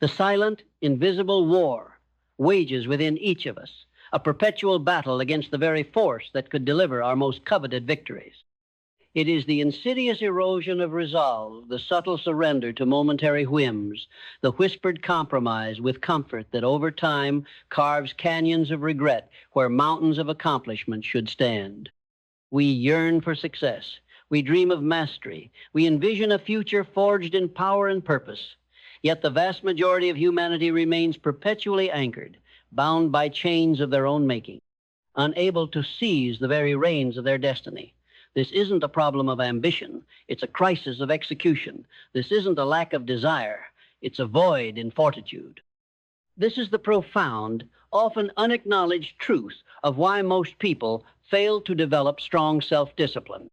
The silent, invisible war wages within each of us a perpetual battle against the very force that could deliver our most coveted victories. It is the insidious erosion of resolve, the subtle surrender to momentary whims, the whispered compromise with comfort that over time carves canyons of regret where mountains of accomplishment should stand. We yearn for success. We dream of mastery. We envision a future forged in power and purpose. Yet the vast majority of humanity remains perpetually anchored, bound by chains of their own making, unable to seize the very reins of their destiny. This isn't a problem of ambition. It's a crisis of execution. This isn't a lack of desire. It's a void in fortitude. This is the profound, often unacknowledged truth of why most people fail to develop strong self-discipline.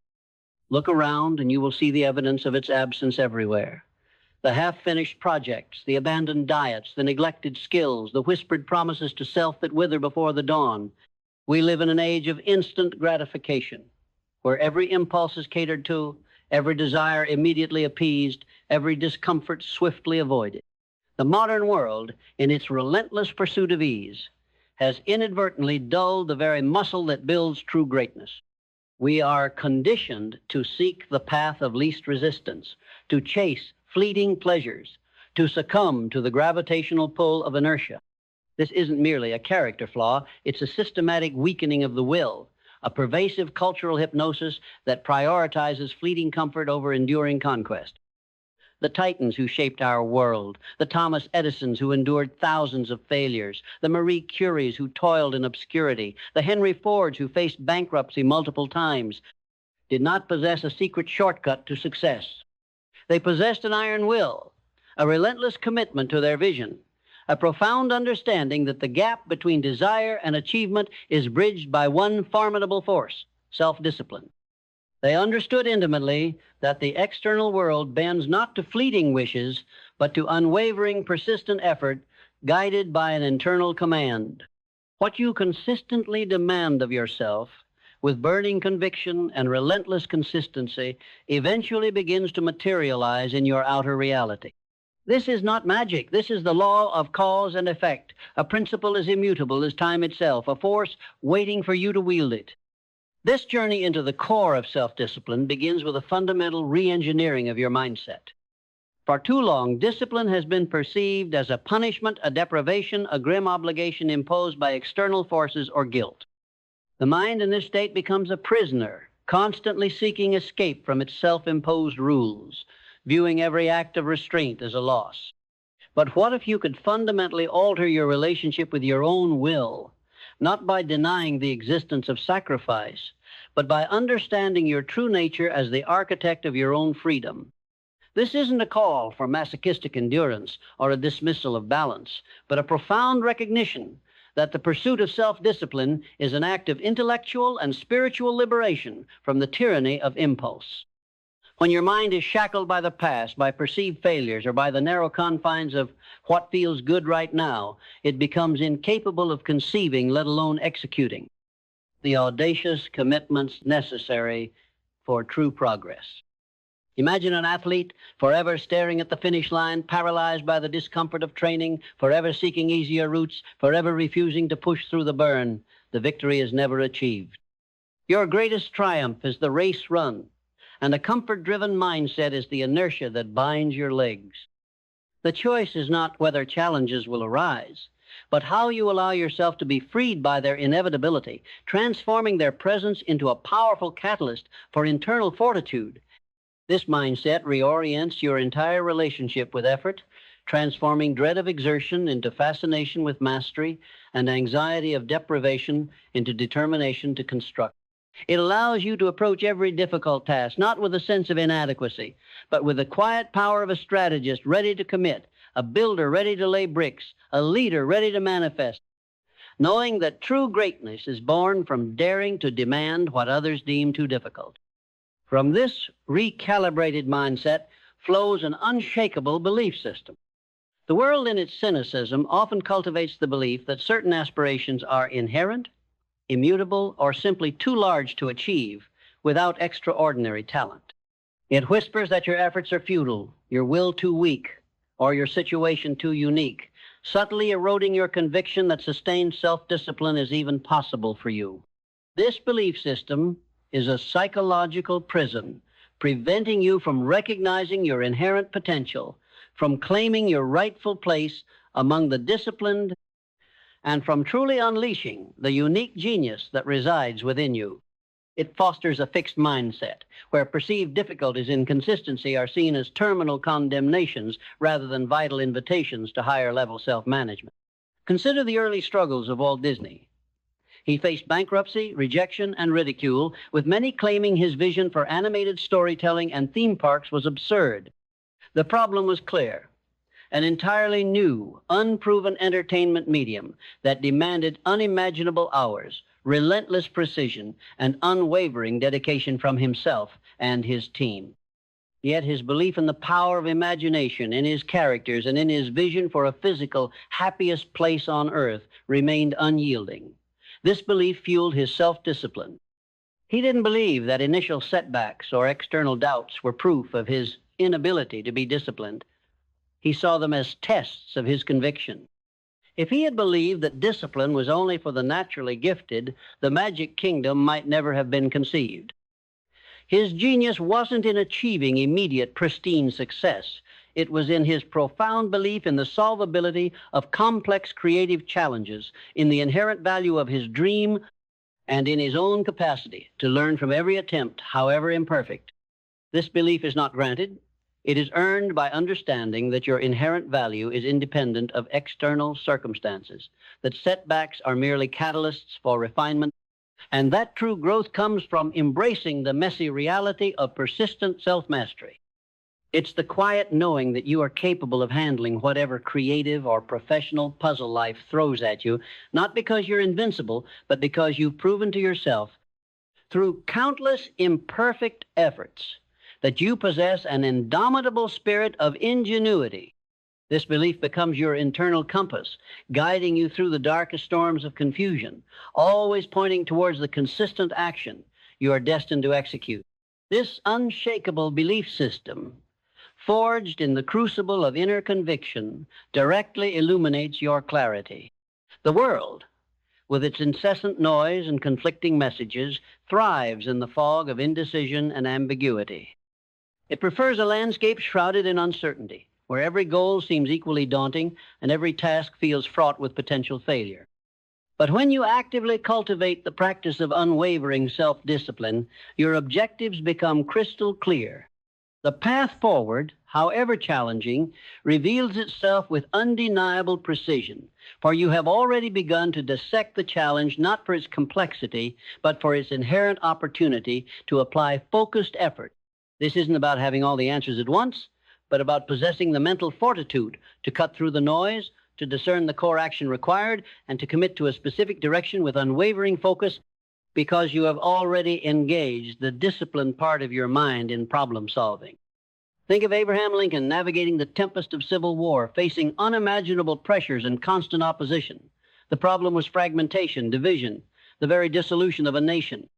Look around and you will see the evidence of its absence everywhere. The half-finished projects, the abandoned diets, the neglected skills, the whispered promises to self that wither before the dawn. We live in an age of instant gratification, where every impulse is catered to, every desire immediately appeased, every discomfort swiftly avoided. The modern world, in its relentless pursuit of ease, has inadvertently dulled the very muscle that builds true greatness. We are conditioned to seek the path of least resistance, to chase fleeting pleasures, to succumb to the gravitational pull of inertia. This isn't merely a character flaw, it's a systematic weakening of the will, a pervasive cultural hypnosis that prioritizes fleeting comfort over enduring conquest. The titans who shaped our world, the Thomas Edisons who endured thousands of failures, the Marie Curies who toiled in obscurity, the Henry Fords who faced bankruptcy multiple times, did not possess a secret shortcut to success. They possessed an iron will, a relentless commitment to their vision, a profound understanding that the gap between desire and achievement is bridged by one formidable force, self-discipline. They understood intimately that the external world bends not to fleeting wishes, but to unwavering, persistent effort guided by an internal command. What you consistently demand of yourself with burning conviction and relentless consistency eventually begins to materialize in your outer reality. This is not magic. This is the law of cause and effect, a principle as immutable as time itself, a force waiting for you to wield it. This journey into the core of self-discipline begins with a fundamental re-engineering of your mindset. For too long, discipline has been perceived as a punishment, a deprivation, a grim obligation imposed by external forces or guilt. The mind in this state becomes a prisoner, constantly seeking escape from its self-imposed rules, viewing every act of restraint as a loss. But what if you could fundamentally alter your relationship with your own will, not by denying the existence of sacrifice, but by understanding your true nature as the architect of your own freedom? This isn't a call for masochistic endurance or a dismissal of balance, but a profound recognition that the pursuit of self-discipline is an act of intellectual and spiritual liberation from the tyranny of impulse. When your mind is shackled by the past, by perceived failures, or by the narrow confines of what feels good right now, it becomes incapable of conceiving, let alone executing, the audacious commitments necessary for true progress. Imagine an athlete forever staring at the finish line, paralyzed by the discomfort of training, forever seeking easier routes, forever refusing to push through the burn. The victory is never achieved. Your greatest triumph is the race run, and a comfort-driven mindset is the inertia that binds your legs. The choice is not whether challenges will arise, but how you allow yourself to be freed by their inevitability, transforming their presence into a powerful catalyst for internal fortitude. This mindset reorients your entire relationship with effort, transforming dread of exertion into fascination with mastery and anxiety of deprivation into determination to construct. It allows you to approach every difficult task, not with a sense of inadequacy, but with the quiet power of a strategist ready to commit, a builder ready to lay bricks, a leader ready to manifest, knowing that true greatness is born from daring to demand what others deem too difficult. From this recalibrated mindset flows an unshakable belief system. The world in its cynicism often cultivates the belief that certain aspirations are inherent, immutable, or simply too large to achieve without extraordinary talent. It whispers that your efforts are futile, your will too weak, or your situation too unique, subtly eroding your conviction that sustained self-discipline is even possible for you. This belief system is a psychological prison, preventing you from recognizing your inherent potential, from claiming your rightful place among the disciplined, and from truly unleashing the unique genius that resides within you. It fosters a fixed mindset, where perceived difficulties in consistency are seen as terminal condemnations rather than vital invitations to higher-level self-management. Consider the early struggles of Walt Disney. He faced bankruptcy, rejection, and ridicule, with many claiming his vision for animated storytelling and theme parks was absurd. The problem was clear: an entirely new, unproven entertainment medium that demanded unimaginable hours, relentless precision, and unwavering dedication from himself and his team. Yet his belief in the power of imagination, in his characters, and in his vision for a physical, happiest place on earth remained unyielding. This belief fueled his self-discipline. He didn't believe that initial setbacks or external doubts were proof of his inability to be disciplined. He saw them as tests of his conviction. If he had believed that discipline was only for the naturally gifted, the magic kingdom might never have been conceived. His genius wasn't in achieving immediate, pristine success. It was in his profound belief in the solvability of complex creative challenges, in the inherent value of his dream, and in his own capacity to learn from every attempt, however imperfect. This belief is not granted. It is earned by understanding that your inherent value is independent of external circumstances, that setbacks are merely catalysts for refinement, and that true growth comes from embracing the messy reality of persistent self-mastery. It's the quiet knowing that you are capable of handling whatever creative or professional puzzle life throws at you, not because you're invincible, but because you've proven to yourself, through countless imperfect efforts, that you possess an indomitable spirit of ingenuity. This belief becomes your internal compass, guiding you through the darkest storms of confusion, always pointing towards the consistent action you are destined to execute. This unshakable belief system, forged in the crucible of inner conviction, directly illuminates your clarity. The world, with its incessant noise and conflicting messages, thrives in the fog of indecision and ambiguity. It prefers a landscape shrouded in uncertainty, where every goal seems equally daunting and every task feels fraught with potential failure. But when you actively cultivate the practice of unwavering self-discipline, your objectives become crystal clear. The path forward, however challenging, reveals itself with undeniable precision, for you have already begun to dissect the challenge not for its complexity, but for its inherent opportunity to apply focused effort. This isn't about having all the answers at once, but about possessing the mental fortitude to cut through the noise, to discern the core action required, and to commit to a specific direction with unwavering focus, because you have already engaged the disciplined part of your mind in problem solving. Think of Abraham Lincoln navigating the tempest of civil war, facing unimaginable pressures and constant opposition. The problem was fragmentation, division, the very dissolution of a nation.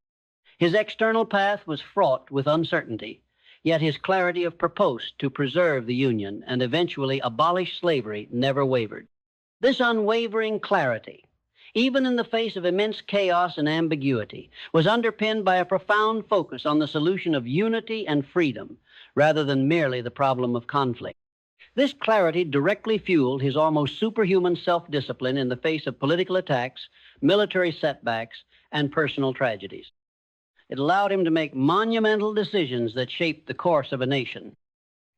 His external path was fraught with uncertainty, yet his clarity of purpose to preserve the Union and eventually abolish slavery never wavered. This unwavering clarity, even in the face of immense chaos and ambiguity, was underpinned by a profound focus on the solution of unity and freedom, rather than merely the problem of conflict. This clarity directly fueled his almost superhuman self-discipline in the face of political attacks, military setbacks, and personal tragedies. It allowed him to make monumental decisions that shaped the course of a nation.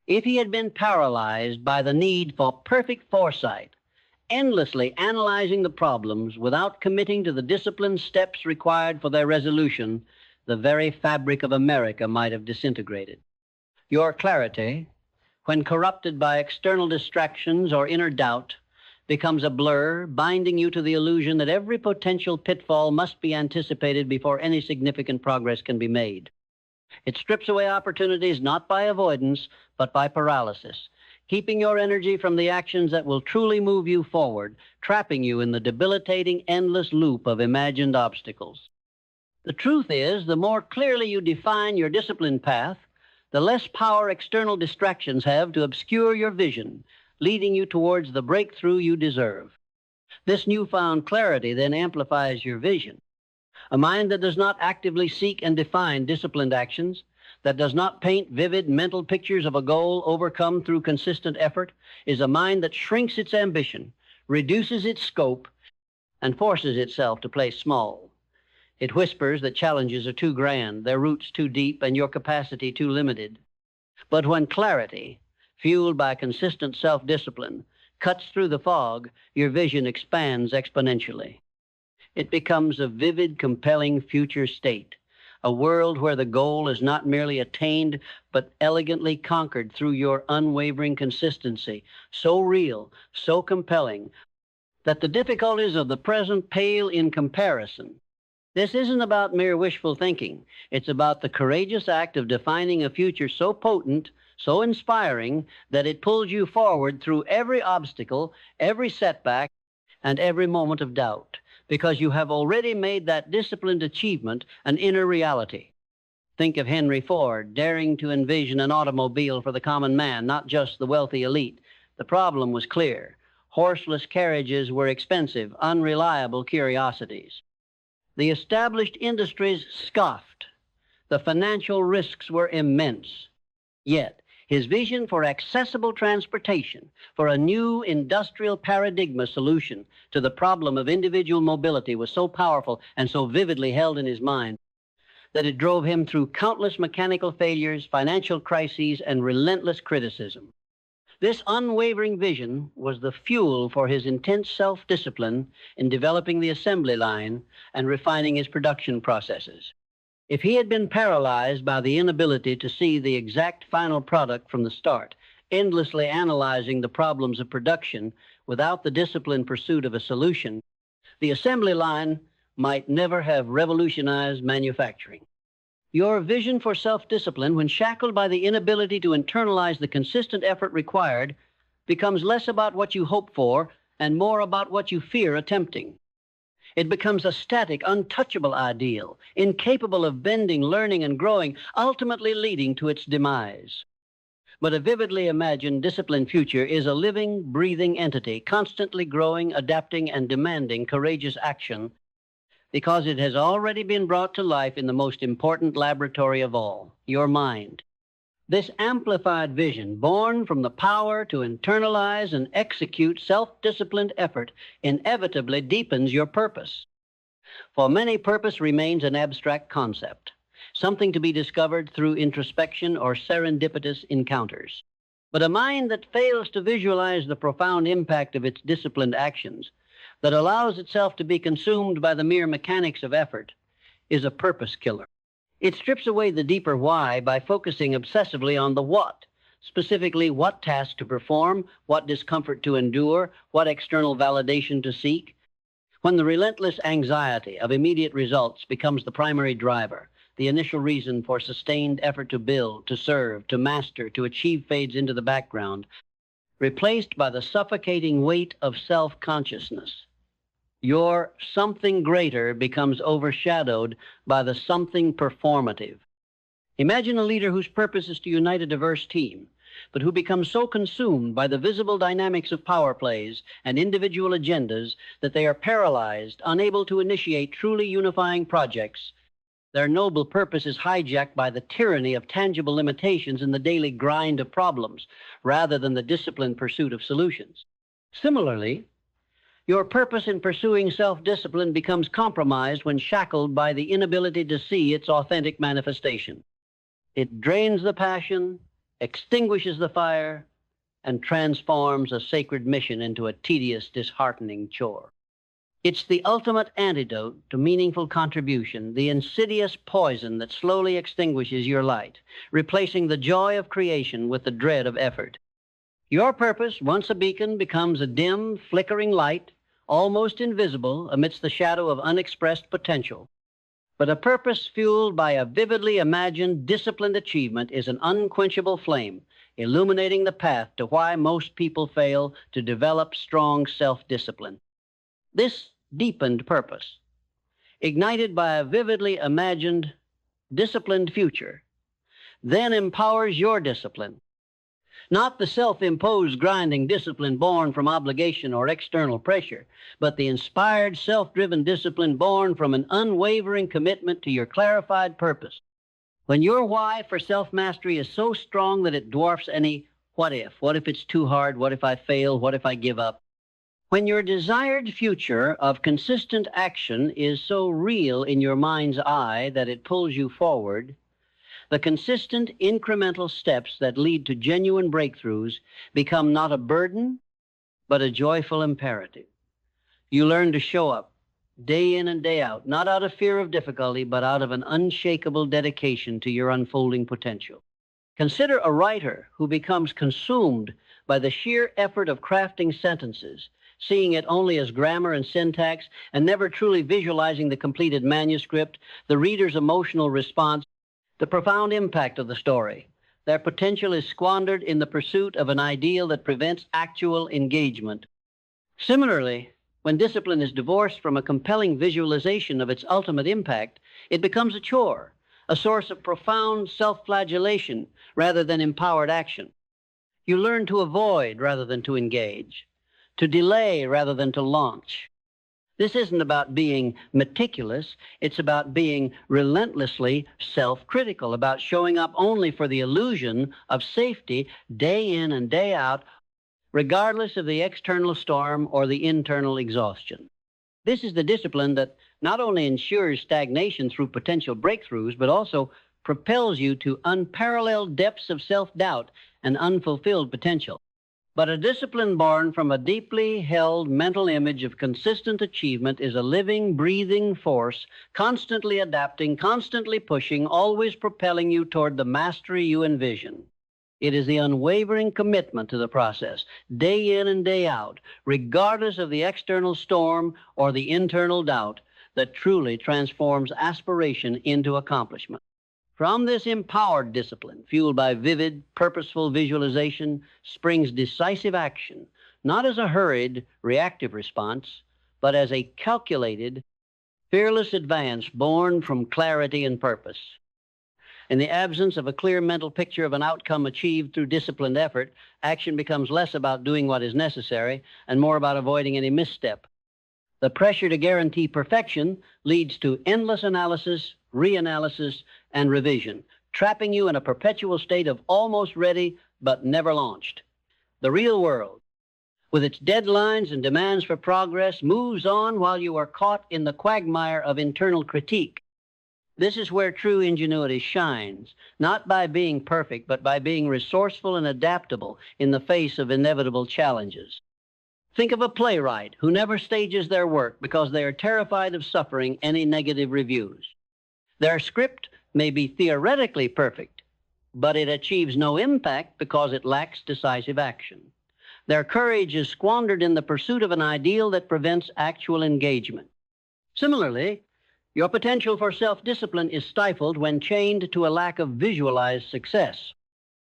If he had been paralyzed by the need for perfect foresight, endlessly analyzing the problems without committing to the disciplined steps required for their resolution, the very fabric of America might have disintegrated. Your clarity, when corrupted by external distractions or inner doubt, becomes a blur, binding you to the illusion that every potential pitfall must be anticipated before any significant progress can be made. It strips away opportunities not by avoidance, but by paralysis, keeping your energy from the actions that will truly move you forward, trapping you in the debilitating, endless loop of imagined obstacles. The truth is, the more clearly you define your disciplined path, the less power external distractions have to obscure your vision, leading you towards the breakthrough you deserve. This newfound clarity then amplifies your vision. A mind that does not actively seek and define disciplined actions, that does not paint vivid mental pictures of a goal overcome through consistent effort, is a mind that shrinks its ambition, reduces its scope, and forces itself to play small. It whispers that challenges are too grand, their roots too deep, and your capacity too limited. But when clarity, fueled by consistent self-discipline, cuts through the fog, your vision expands exponentially. It becomes a vivid, compelling future state, a world where the goal is not merely attained, but elegantly conquered through your unwavering consistency, so real, so compelling, that the difficulties of the present pale in comparison. This isn't about mere wishful thinking. It's about the courageous act of defining a future so potent, so inspiring, that it pulls you forward through every obstacle, every setback, and every moment of doubt, because you have already made that disciplined achievement an inner reality. Think of Henry Ford daring to envision an automobile for the common man, not just the wealthy elite. The problem was clear. Horseless carriages were expensive, unreliable curiosities. The established industries scoffed. The financial risks were immense. Yet, his vision for accessible transportation, for a new industrial paradigm solution to the problem of individual mobility was so powerful and so vividly held in his mind that it drove him through countless mechanical failures, financial crises, and relentless criticism. This unwavering vision was the fuel for his intense self-discipline in developing the assembly line and refining his production processes. If he had been paralyzed by the inability to see the exact final product from the start, endlessly analyzing the problems of production without the disciplined pursuit of a solution, the assembly line might never have revolutionized manufacturing. Your vision for self-discipline, when shackled by the inability to internalize the consistent effort required, becomes less about what you hope for and more about what you fear attempting. It becomes a static, untouchable ideal, incapable of bending, learning, and growing, ultimately leading to its demise. But a vividly imagined, disciplined future is a living, breathing entity, constantly growing, adapting, and demanding courageous action, because it has already been brought to life in the most important laboratory of all, your mind. This amplified vision, born from the power to internalize and execute self-disciplined effort, inevitably deepens your purpose. For many, purpose remains an abstract concept, something to be discovered through introspection or serendipitous encounters. But a mind that fails to visualize the profound impact of its disciplined actions, that allows itself to be consumed by the mere mechanics of effort, is a purpose killer. It strips away the deeper why by focusing obsessively on the what, specifically what task to perform, what discomfort to endure, what external validation to seek. When the relentless anxiety of immediate results becomes the primary driver, the initial reason for sustained effort to build, to serve, to master, to achieve fades into the background, replaced by the suffocating weight of self-consciousness. Your something greater becomes overshadowed by the something performative. Imagine a leader whose purpose is to unite a diverse team, but who becomes so consumed by the visible dynamics of power plays and individual agendas that they are paralyzed, unable to initiate truly unifying projects. Their noble purpose is hijacked by the tyranny of tangible limitations in the daily grind of problems, rather than the disciplined pursuit of solutions. Similarly, your purpose in pursuing self-discipline becomes compromised when shackled by the inability to see its authentic manifestation. It drains the passion, extinguishes the fire, and transforms a sacred mission into a tedious, disheartening chore. It's the ultimate antidote to meaningful contribution, the insidious poison that slowly extinguishes your light, replacing the joy of creation with the dread of effort. Your purpose, once a beacon, becomes a dim, flickering light, almost invisible amidst the shadow of unexpressed potential. But a purpose fueled by a vividly imagined, disciplined achievement is an unquenchable flame, illuminating the path to why most people fail to develop strong self-discipline. This deepened purpose, ignited by a vividly imagined, disciplined future, then empowers your discipline Not the self-imposed grinding discipline born from obligation or external pressure, but the inspired, self-driven discipline born from an unwavering commitment to your clarified purpose. When your why for self-mastery is so strong that it dwarfs any what if. What if it's too hard? What if I fail? What if I give up? When your desired future of consistent action is so real in your mind's eye that it pulls you forward, the consistent incremental steps that lead to genuine breakthroughs become not a burden, but a joyful imperative. You learn to show up day in and day out, not out of fear of difficulty, but out of an unshakable dedication to your unfolding potential. Consider a writer who becomes consumed by the sheer effort of crafting sentences, seeing it only as grammar and syntax, and never truly visualizing the completed manuscript, the reader's emotional response, the profound impact of the story. Their potential is squandered in the pursuit of an ideal that prevents actual engagement. Similarly, when discipline is divorced from a compelling visualization of its ultimate impact, it becomes a chore, a source of profound self-flagellation rather than empowered action. You learn to avoid rather than to engage, to delay rather than to launch. This isn't about being meticulous. It's about being relentlessly self-critical, about showing up only for the illusion of safety day in and day out, regardless of the external storm or the internal exhaustion. This is the discipline that not only ensures stagnation through potential breakthroughs, but also propels you to unparalleled depths of self-doubt and unfulfilled potential. But a discipline born from a deeply held mental image of consistent achievement is a living, breathing force, constantly adapting, constantly pushing, always propelling you toward the mastery you envision. It is the unwavering commitment to the process, day in and day out, regardless of the external storm or the internal doubt, that truly transforms aspiration into accomplishment. From this empowered discipline, fueled by vivid, purposeful visualization, springs decisive action, not as a hurried, reactive response, but as a calculated, fearless advance born from clarity and purpose. In the absence of a clear mental picture of an outcome achieved through disciplined effort, action becomes less about doing what is necessary and more about avoiding any misstep. The pressure to guarantee perfection leads to endless analysis, reanalysis, and revision, trapping you in a perpetual state of almost ready but never launched. The real world, with its deadlines and demands for progress, moves on while you are caught in the quagmire of internal critique. This is where true ingenuity shines, not by being perfect, but by being resourceful and adaptable in the face of inevitable challenges. Think of a playwright who never stages their work because they are terrified of suffering any negative reviews. Their script may be theoretically perfect, but it achieves no impact because it lacks decisive action. Their courage is squandered in the pursuit of an ideal that prevents actual engagement. Similarly, your potential for self-discipline is stifled when chained to a lack of visualized success.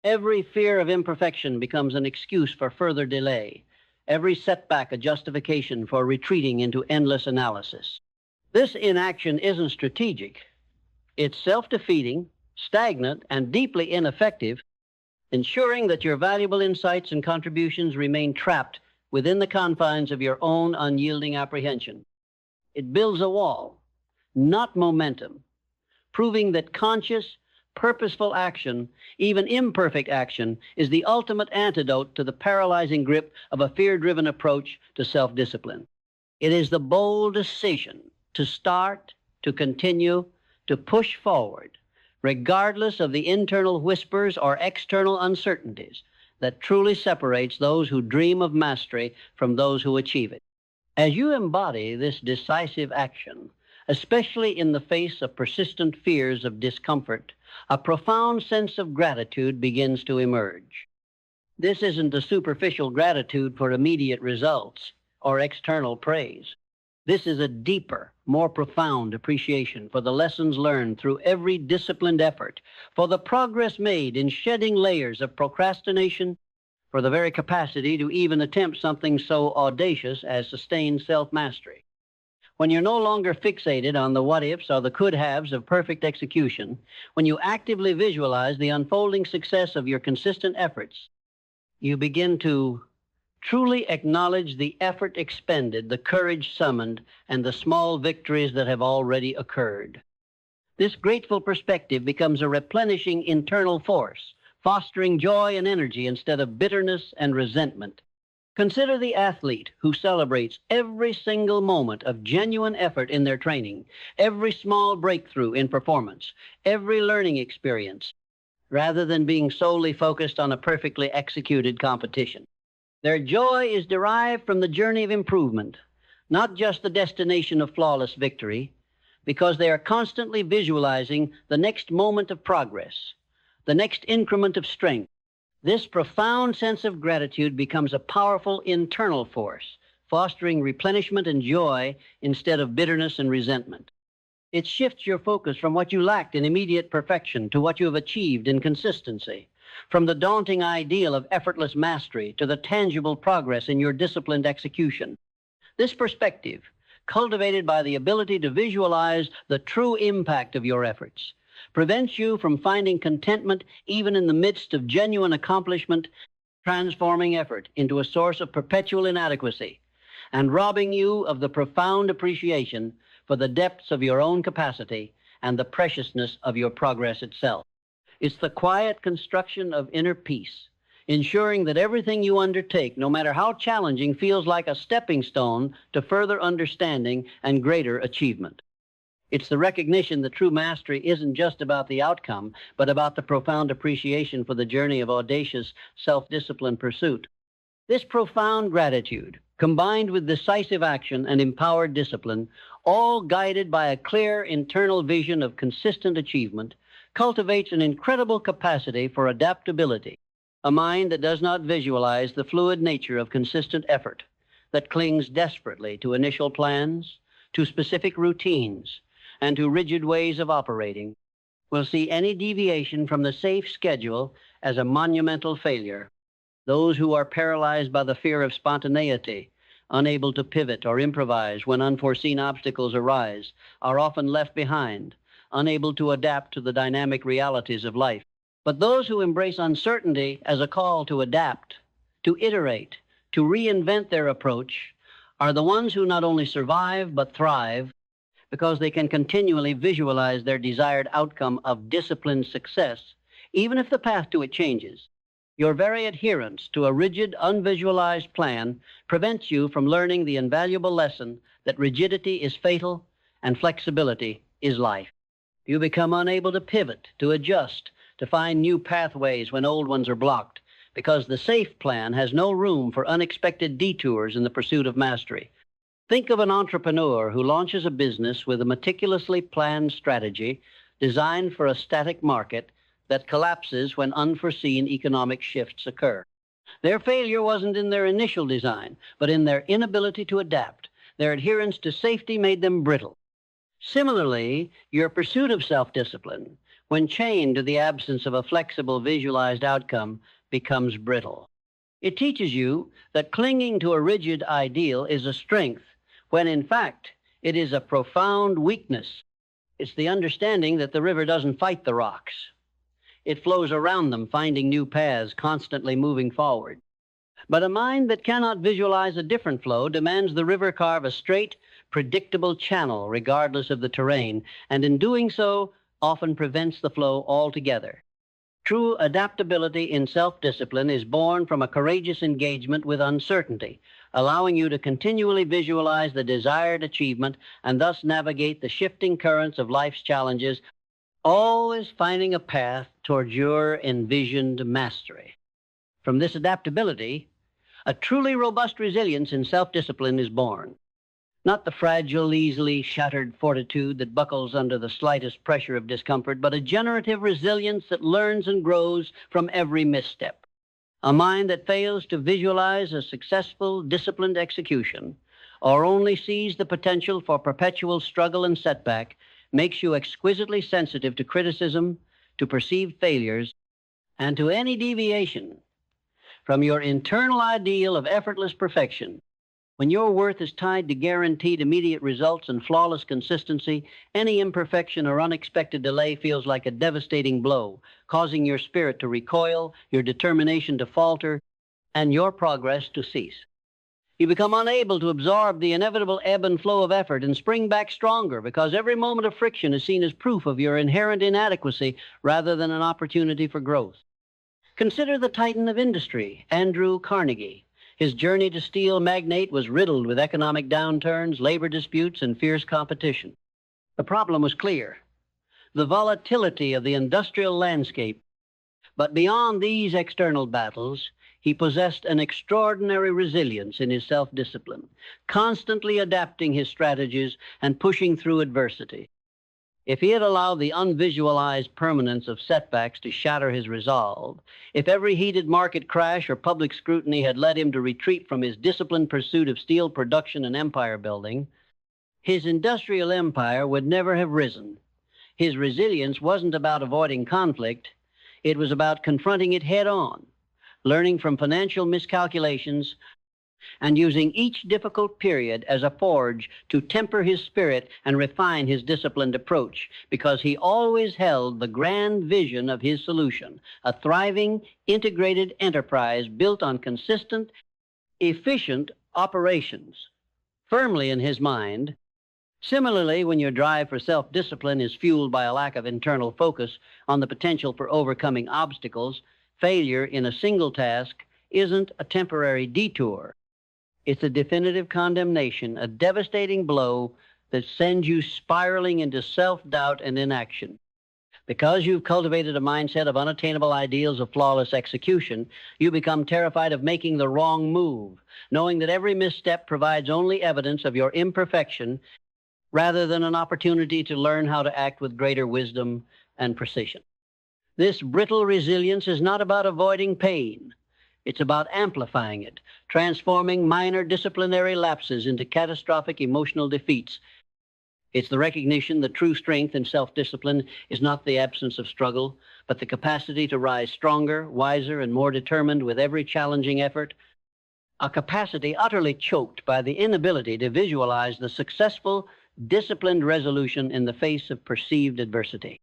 Every fear of imperfection becomes an excuse for further delay. Every setback a justification for retreating into endless analysis. This inaction isn't strategic. It's self-defeating, stagnant, and deeply ineffective, ensuring that your valuable insights and contributions remain trapped within the confines of your own unyielding apprehension. It builds a wall, not momentum, proving that conscious, purposeful action, even imperfect action, is the ultimate antidote to the paralyzing grip of a fear-driven approach to self-discipline. It is the bold decision to start, to continue, to push forward, regardless of the internal whispers or external uncertainties, that truly separates those who dream of mastery from those who achieve it. As you embody this decisive action, especially in the face of persistent fears of discomfort, a profound sense of gratitude begins to emerge. This isn't a superficial gratitude for immediate results or external praise. This is a deeper, more profound appreciation for the lessons learned through every disciplined effort, for the progress made in shedding layers of procrastination, for the very capacity to even attempt something so audacious as sustained self-mastery. When you're no longer fixated on the what-ifs or the could-haves of perfect execution, when you actively visualize the unfolding success of your consistent efforts, You begin to truly acknowledge the effort expended, the courage summoned, and the small victories that have already occurred. This grateful perspective becomes a replenishing internal force, fostering joy and energy instead of bitterness and resentment. Consider the athlete who celebrates every single moment of genuine effort in their training, every small breakthrough in performance, every learning experience, rather than being solely focused on a perfectly executed competition. Their joy is derived from the journey of improvement, not just the destination of flawless victory, because they are constantly visualizing the next moment of progress, the next increment of strength. This profound sense of gratitude becomes a powerful internal force, fostering replenishment and joy instead of bitterness and resentment. It shifts your focus from what you lacked in immediate perfection to what you have achieved in consistency, from the daunting ideal of effortless mastery to the tangible progress in your disciplined execution. This perspective, cultivated by the ability to visualize the true impact of your efforts, prevents you from finding contentment even in the midst of genuine accomplishment, transforming effort into a source of perpetual inadequacy, and robbing you of the profound appreciation for the depths of your own capacity and the preciousness of your progress itself. It's the quiet construction of inner peace, ensuring that everything you undertake, no matter how challenging, feels like a stepping stone to further understanding and greater achievement. It's the recognition that true mastery isn't just about the outcome, but about the profound appreciation for the journey of audacious, self-disciplined pursuit. This profound gratitude, combined with decisive action and empowered discipline, all guided by a clear internal vision of consistent achievement, cultivates an incredible capacity for adaptability, a mind that does not visualize the fluid nature of consistent effort, that clings desperately to initial plans, to specific routines, and to rigid ways of operating, will see any deviation from the safe schedule as a monumental failure. Those who are paralyzed by the fear of spontaneity, unable to pivot or improvise when unforeseen obstacles arise, are often left behind, unable to adapt to the dynamic realities of life. But those who embrace uncertainty as a call to adapt, to iterate, to reinvent their approach, are the ones who not only survive but thrive, because they can continually visualize their desired outcome of disciplined success, even if the path to it changes. Your very adherence to a rigid, unvisualized plan prevents you from learning the invaluable lesson that rigidity is fatal and flexibility is life. You become unable to pivot, to adjust, to find new pathways when old ones are blocked, because the safe plan has no room for unexpected detours in the pursuit of mastery. Think of an entrepreneur who launches a business with a meticulously planned strategy designed for a static market that collapses when unforeseen economic shifts occur. Their failure wasn't in their initial design, but in their inability to adapt. Their adherence to safety made them brittle. Similarly, your pursuit of self-discipline, when chained to the absence of a flexible, visualized outcome, becomes brittle. It teaches you that clinging to a rigid ideal is a strength, when in fact it is a profound weakness. It's the understanding that the river doesn't fight the rocks. It flows around them, finding new paths, constantly moving forward. But a mind that cannot visualize a different flow demands the river carve a straight, predictable channel regardless of the terrain, and in doing so often prevents the flow altogether. True adaptability in self-discipline is born from a courageous engagement with uncertainty, allowing you to continually visualize the desired achievement and thus navigate the shifting currents of life's challenges, always finding a path towards your envisioned mastery. From this adaptability, a truly robust resilience in self-discipline is born. Not the fragile, easily shattered fortitude that buckles under the slightest pressure of discomfort, but a generative resilience that learns and grows from every misstep. A mind that fails to visualize a successful, disciplined execution, or only sees the potential for perpetual struggle and setback, makes you exquisitely sensitive to criticism, to perceived failures, and to any deviation from your internal ideal of effortless perfection. When your worth is tied to guaranteed immediate results and flawless consistency, any imperfection or unexpected delay feels like a devastating blow, causing your spirit to recoil, your determination to falter, and your progress to cease. You become unable to absorb the inevitable ebb and flow of effort and spring back stronger because every moment of friction is seen as proof of your inherent inadequacy rather than an opportunity for growth. Consider the titan of industry, Andrew Carnegie. His journey to steel magnate was riddled with economic downturns, labor disputes, and fierce competition. The problem was clear: the volatility of the industrial landscape. But beyond these external battles, he possessed an extraordinary resilience in his self-discipline, constantly adapting his strategies and pushing through adversity. If he had allowed the unvisualized permanence of setbacks to shatter his resolve, if every heated market crash or public scrutiny had led him to retreat from his disciplined pursuit of steel production and empire building, his industrial empire would never have risen. His resilience wasn't about avoiding conflict. It was about confronting it head-on, learning from financial miscalculations, and using each difficult period as a forge to temper his spirit and refine his disciplined approach, because he always held the grand vision of his solution, a thriving, integrated enterprise built on consistent, efficient operations, firmly in his mind. Similarly, when your drive for self-discipline is fueled by a lack of internal focus on the potential for overcoming obstacles, failure in a single task isn't a temporary detour. It's a definitive condemnation, a devastating blow that sends you spiraling into self-doubt and inaction. Because you've cultivated a mindset of unattainable ideals of flawless execution, you become terrified of making the wrong move, knowing that every misstep provides only evidence of your imperfection rather than an opportunity to learn how to act with greater wisdom and precision. This brittle resilience is not about avoiding pain. It's about amplifying it, transforming minor disciplinary lapses into catastrophic emotional defeats. It's the recognition that true strength and self-discipline is not the absence of struggle, but the capacity to rise stronger, wiser, and more determined with every challenging effort, a capacity utterly choked by the inability to visualize the successful, disciplined resolution in the face of perceived adversity.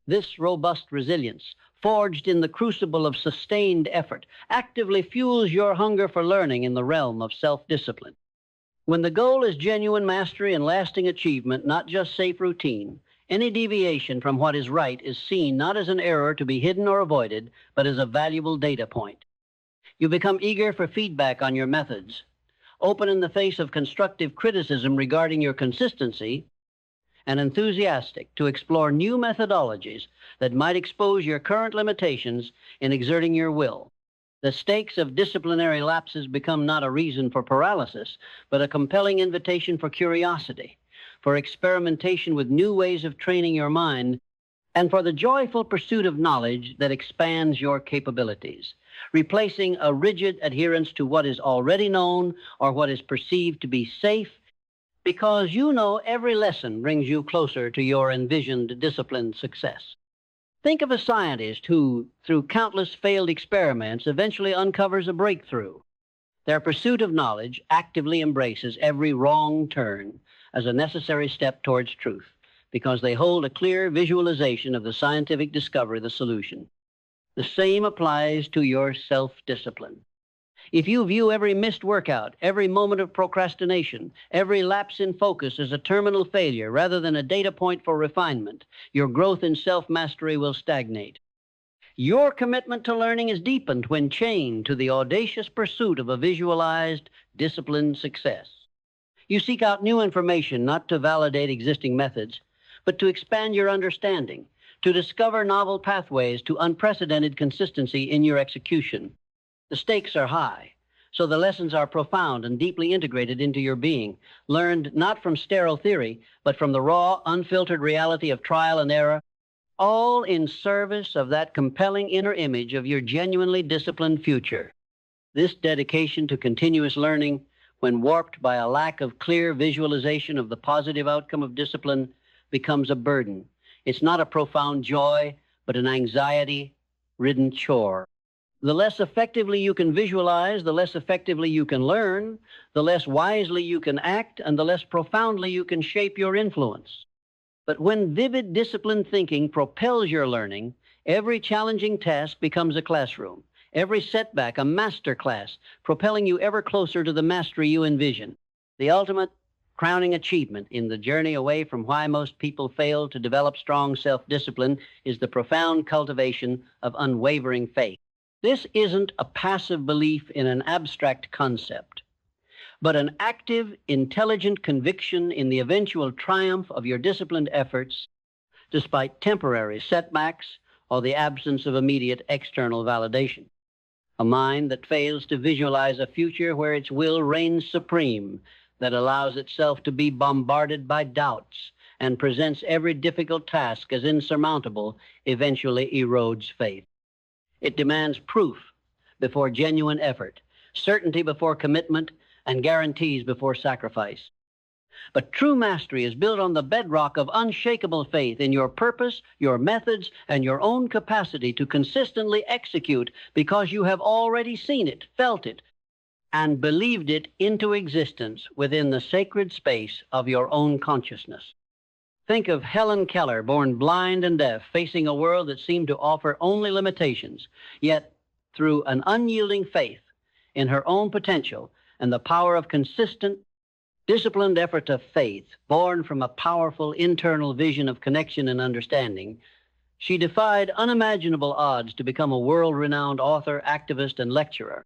This robust resilience, forged in the crucible of sustained effort, actively fuels your hunger for learning in the realm of self-discipline. When the goal is genuine mastery and lasting achievement, not just safe routine, any deviation from what is right is seen not as an error to be hidden or avoided, but as a valuable data point. You become eager for feedback on your methods, open in the face of constructive criticism regarding your consistency, and enthusiastic to explore new methodologies that might expose your current limitations in exerting your will. The stakes of disciplinary lapses become not a reason for paralysis, but a compelling invitation for curiosity, for experimentation with new ways of training your mind, and for the joyful pursuit of knowledge that expands your capabilities, replacing a rigid adherence to what is already known or what is perceived to be safe, because you know every lesson brings you closer to your envisioned disciplined success. Think of a scientist who, through countless failed experiments, eventually uncovers a breakthrough. Their pursuit of knowledge actively embraces every wrong turn as a necessary step towards truth, because they hold a clear visualization of the scientific discovery, the solution. The same applies to your self-discipline. If you view every missed workout, every moment of procrastination, every lapse in focus as a terminal failure rather than a data point for refinement, your growth in self-mastery will stagnate. Your commitment to learning is deepened when chained to the audacious pursuit of a visualized, disciplined success. You seek out new information not to validate existing methods, but to expand your understanding, to discover novel pathways to unprecedented consistency in your execution. The stakes are high, so the lessons are profound and deeply integrated into your being, learned not from sterile theory, but from the raw, unfiltered reality of trial and error, all in service of that compelling inner image of your genuinely disciplined future. This dedication to continuous learning, when warped by a lack of clear visualization of the positive outcome of discipline, becomes a burden. It's not a profound joy, but an anxiety-ridden chore. The less effectively you can visualize, the less effectively you can learn, the less wisely you can act, and the less profoundly you can shape your influence. But when vivid, disciplined thinking propels your learning, every challenging task becomes a classroom. Every setback a master class, propelling you ever closer to the mastery you envision. The ultimate crowning achievement in the journey away from why most people fail to develop strong self-discipline is the profound cultivation of unwavering faith. This isn't a passive belief in an abstract concept, but an active, intelligent conviction in the eventual triumph of your disciplined efforts despite temporary setbacks or the absence of immediate external validation. A mind that fails to visualize a future where its will reigns supreme, that allows itself to be bombarded by doubts and presents every difficult task as insurmountable, eventually erodes faith. It demands proof before genuine effort, certainty before commitment, and guarantees before sacrifice. But true mastery is built on the bedrock of unshakable faith in your purpose, your methods, and your own capacity to consistently execute because you have already seen it, felt it, and believed it into existence within the sacred space of your own consciousness. Think of Helen Keller, born blind and deaf, facing a world that seemed to offer only limitations, yet through an unyielding faith in her own potential and the power of consistent, disciplined effort of faith, born from a powerful internal vision of connection and understanding, she defied unimaginable odds to become a world-renowned author, activist, and lecturer.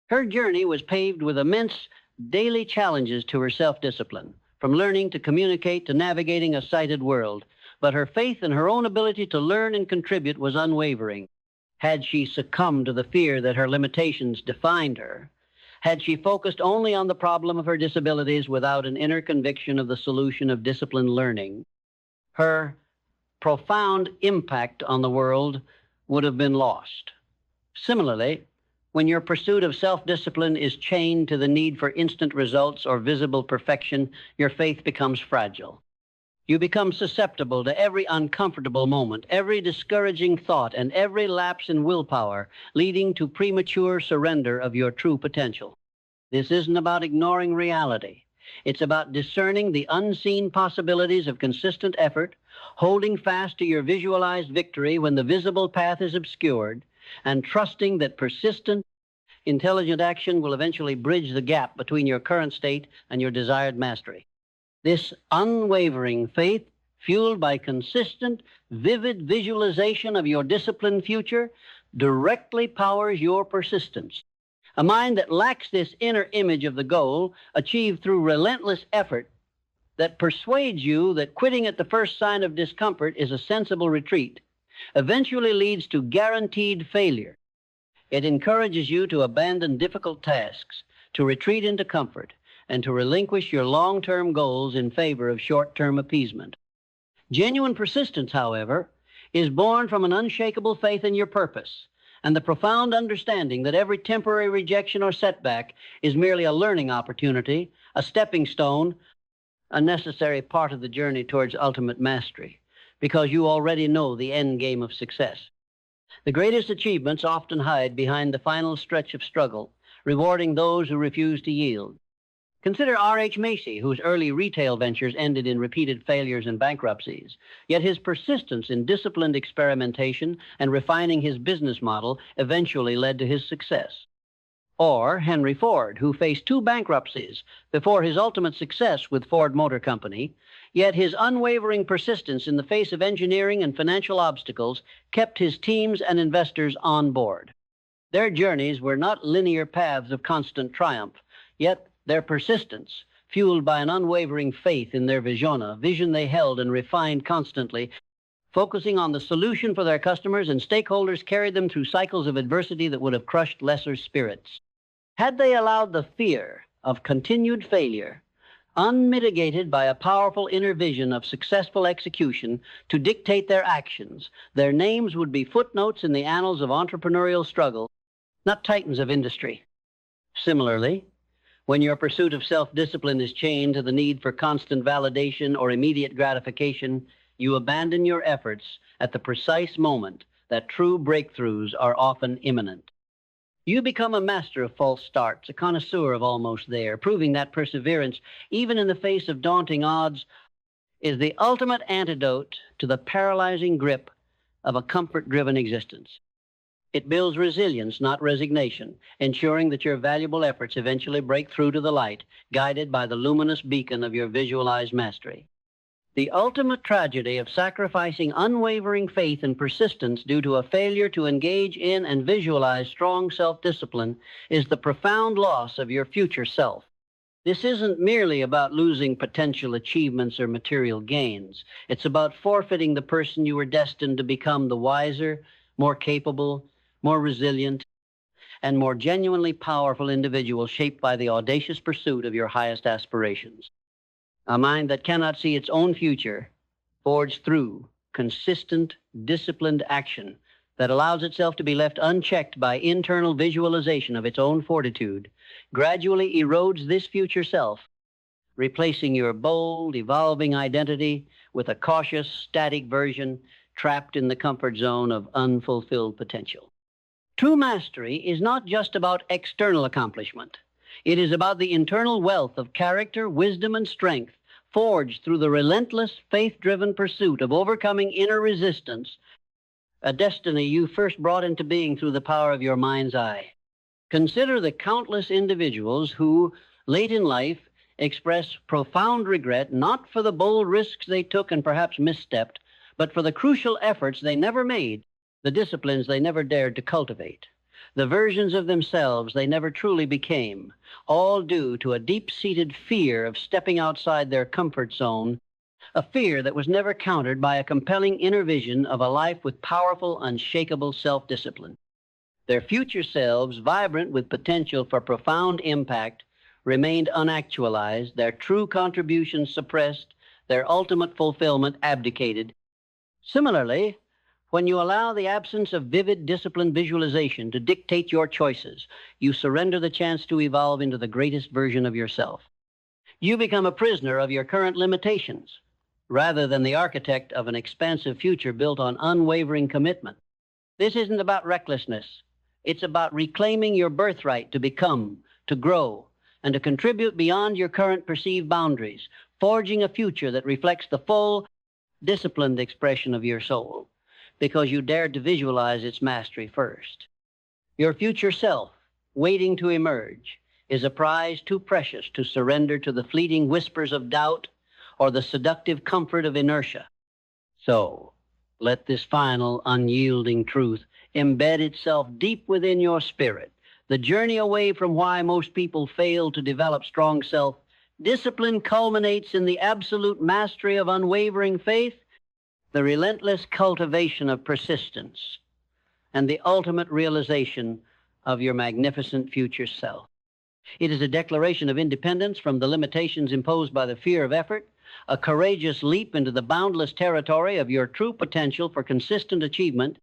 Her journey was paved with immense daily challenges to her self-discipline, from learning to communicate to navigating a sighted world, but her faith in her own ability to learn and contribute was unwavering. Had she succumbed to the fear that her limitations defined her, had she focused only on the problem of her disabilities without an inner conviction of the solution of disciplined learning, her profound impact on the world would have been lost. Similarly, when your pursuit of self-discipline is chained to the need for instant results or visible perfection, your faith becomes fragile. You become susceptible to every uncomfortable moment, every discouraging thought, and every lapse in willpower, leading to premature surrender of your true potential. This isn't about ignoring reality. It's about discerning the unseen possibilities of consistent effort, holding fast to your visualized victory when the visible path is obscured, and trusting that persistent, intelligent action will eventually bridge the gap between your current state and your desired mastery. This unwavering faith, fueled by consistent, vivid visualization of your disciplined future, directly powers your persistence. A mind that lacks this inner image of the goal, achieved through relentless effort, that persuades you that quitting at the first sign of discomfort is a sensible retreat, eventually leads to guaranteed failure. It encourages you to abandon difficult tasks, to retreat into comfort, and to relinquish your long-term goals in favor of short-term appeasement. Genuine persistence, however, is born from an unshakable faith in your purpose and the profound understanding that every temporary rejection or setback is merely a learning opportunity, a stepping stone, a necessary part of the journey towards ultimate mastery, because you already know the end game of success. The greatest achievements often hide behind the final stretch of struggle, rewarding those who refuse to yield. Consider R.H. Macy, whose early retail ventures ended in repeated failures and bankruptcies, yet his persistence in disciplined experimentation and refining his business model eventually led to his success. Or Henry Ford, who faced 2 bankruptcies before his ultimate success with Ford Motor Company, yet his unwavering persistence in the face of engineering and financial obstacles kept his teams and investors on board. Their journeys were not linear paths of constant triumph, yet their persistence, fueled by an unwavering faith in their vision, a vision they held and refined constantly, focusing on the solution for their customers and stakeholders, carried them through cycles of adversity that would have crushed lesser spirits. Had they allowed the fear of continued failure, unmitigated by a powerful inner vision of successful execution, to dictate their actions, their names would be footnotes in the annals of entrepreneurial struggle, not titans of industry. Similarly, when your pursuit of self-discipline is chained to the need for constant validation or immediate gratification, you abandon your efforts at the precise moment that true breakthroughs are often imminent. You become a master of false starts, a connoisseur of almost there, proving that perseverance, even in the face of daunting odds, is the ultimate antidote to the paralyzing grip of a comfort-driven existence. It builds resilience, not resignation, ensuring that your valuable efforts eventually break through to the light, guided by the luminous beacon of your visualized mastery. The ultimate tragedy of sacrificing unwavering faith and persistence due to a failure to engage in and visualize strong self-discipline is the profound loss of your future self. This isn't merely about losing potential achievements or material gains. It's about forfeiting the person you were destined to become, the wiser, more capable, more resilient, and more genuinely powerful individual shaped by the audacious pursuit of your highest aspirations. A mind that cannot see its own future, forged through consistent, disciplined action that allows itself to be left unchecked by internal visualization of its own fortitude, gradually erodes this future self, replacing your bold, evolving identity with a cautious, static version trapped in the comfort zone of unfulfilled potential. True mastery is not just about external accomplishment. It is about the internal wealth of character, wisdom, and strength forged through the relentless, faith-driven pursuit of overcoming inner resistance, a destiny you first brought into being through the power of your mind's eye. Consider the countless individuals who, late in life, express profound regret not for the bold risks they took and perhaps misstepped, but for the crucial efforts they never made, the disciplines they never dared to cultivate, the versions of themselves they never truly became, all due to a deep-seated fear of stepping outside their comfort zone, a fear that was never countered by a compelling inner vision of a life with powerful, unshakable self-discipline. Their future selves, vibrant with potential for profound impact, remained unactualized, their true contributions suppressed, their ultimate fulfillment abdicated. Similarly, when you allow the absence of vivid, disciplined visualization to dictate your choices, you surrender the chance to evolve into the greatest version of yourself. You become a prisoner of your current limitations, rather than the architect of an expansive future built on unwavering commitment. This isn't about recklessness. It's about reclaiming your birthright to become, to grow, and to contribute beyond your current perceived boundaries, forging a future that reflects the full, disciplined expression of your soul, because you dared to visualize its mastery first. Your future self, waiting to emerge, is a prize too precious to surrender to the fleeting whispers of doubt or the seductive comfort of inertia. So, let this final, unyielding truth embed itself deep within your spirit. The journey away from why most people fail to develop strong self-discipline culminates in the absolute mastery of unwavering faith, the relentless cultivation of persistence, and the ultimate realization of your magnificent future self. It is a declaration of independence from the limitations imposed by the fear of effort, a courageous leap into the boundless territory of your true potential for consistent achievement.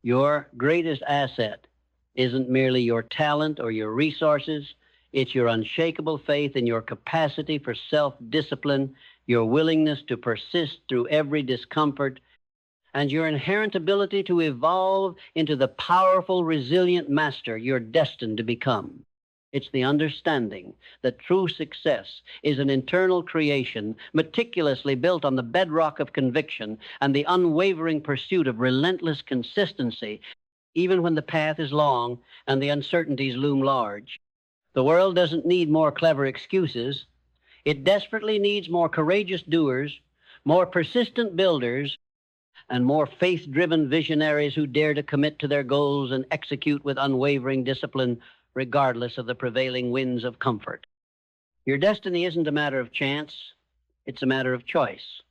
Your greatest asset isn't merely your talent or your resources. It's your unshakable faith in your capacity for self-discipline, your willingness to persist through every discomfort, and your inherent ability to evolve into the powerful, resilient master you're destined to become. It's the understanding that true success is an internal creation meticulously built on the bedrock of conviction and the unwavering pursuit of relentless consistency, even when the path is long and the uncertainties loom large. The world doesn't need more clever excuses. It desperately needs more courageous doers, more persistent builders, and more faith-driven visionaries who dare to commit to their goals and execute with unwavering discipline, regardless of the prevailing winds of comfort. Your destiny isn't a matter of chance, it's a matter of choice.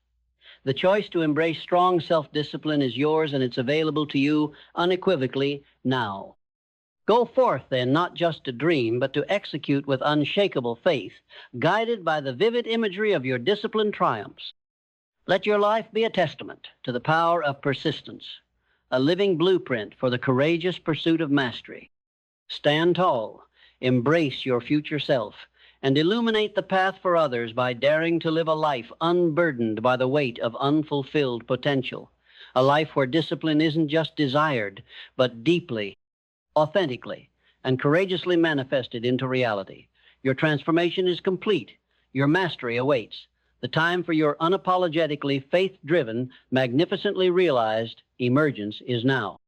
The choice to embrace strong self-discipline is yours, and it's available to you unequivocally now. Go forth, then, not just to dream, but to execute with unshakable faith, guided by the vivid imagery of your disciplined triumphs. Let your life be a testament to the power of persistence, a living blueprint for the courageous pursuit of mastery. Stand tall, embrace your future self, and illuminate the path for others by daring to live a life unburdened by the weight of unfulfilled potential, a life where discipline isn't just desired, but deeply, authentically, and courageously manifested into reality. Your transformation is complete. Your mastery awaits. The time for your unapologetically faith-driven, magnificently realized emergence is now.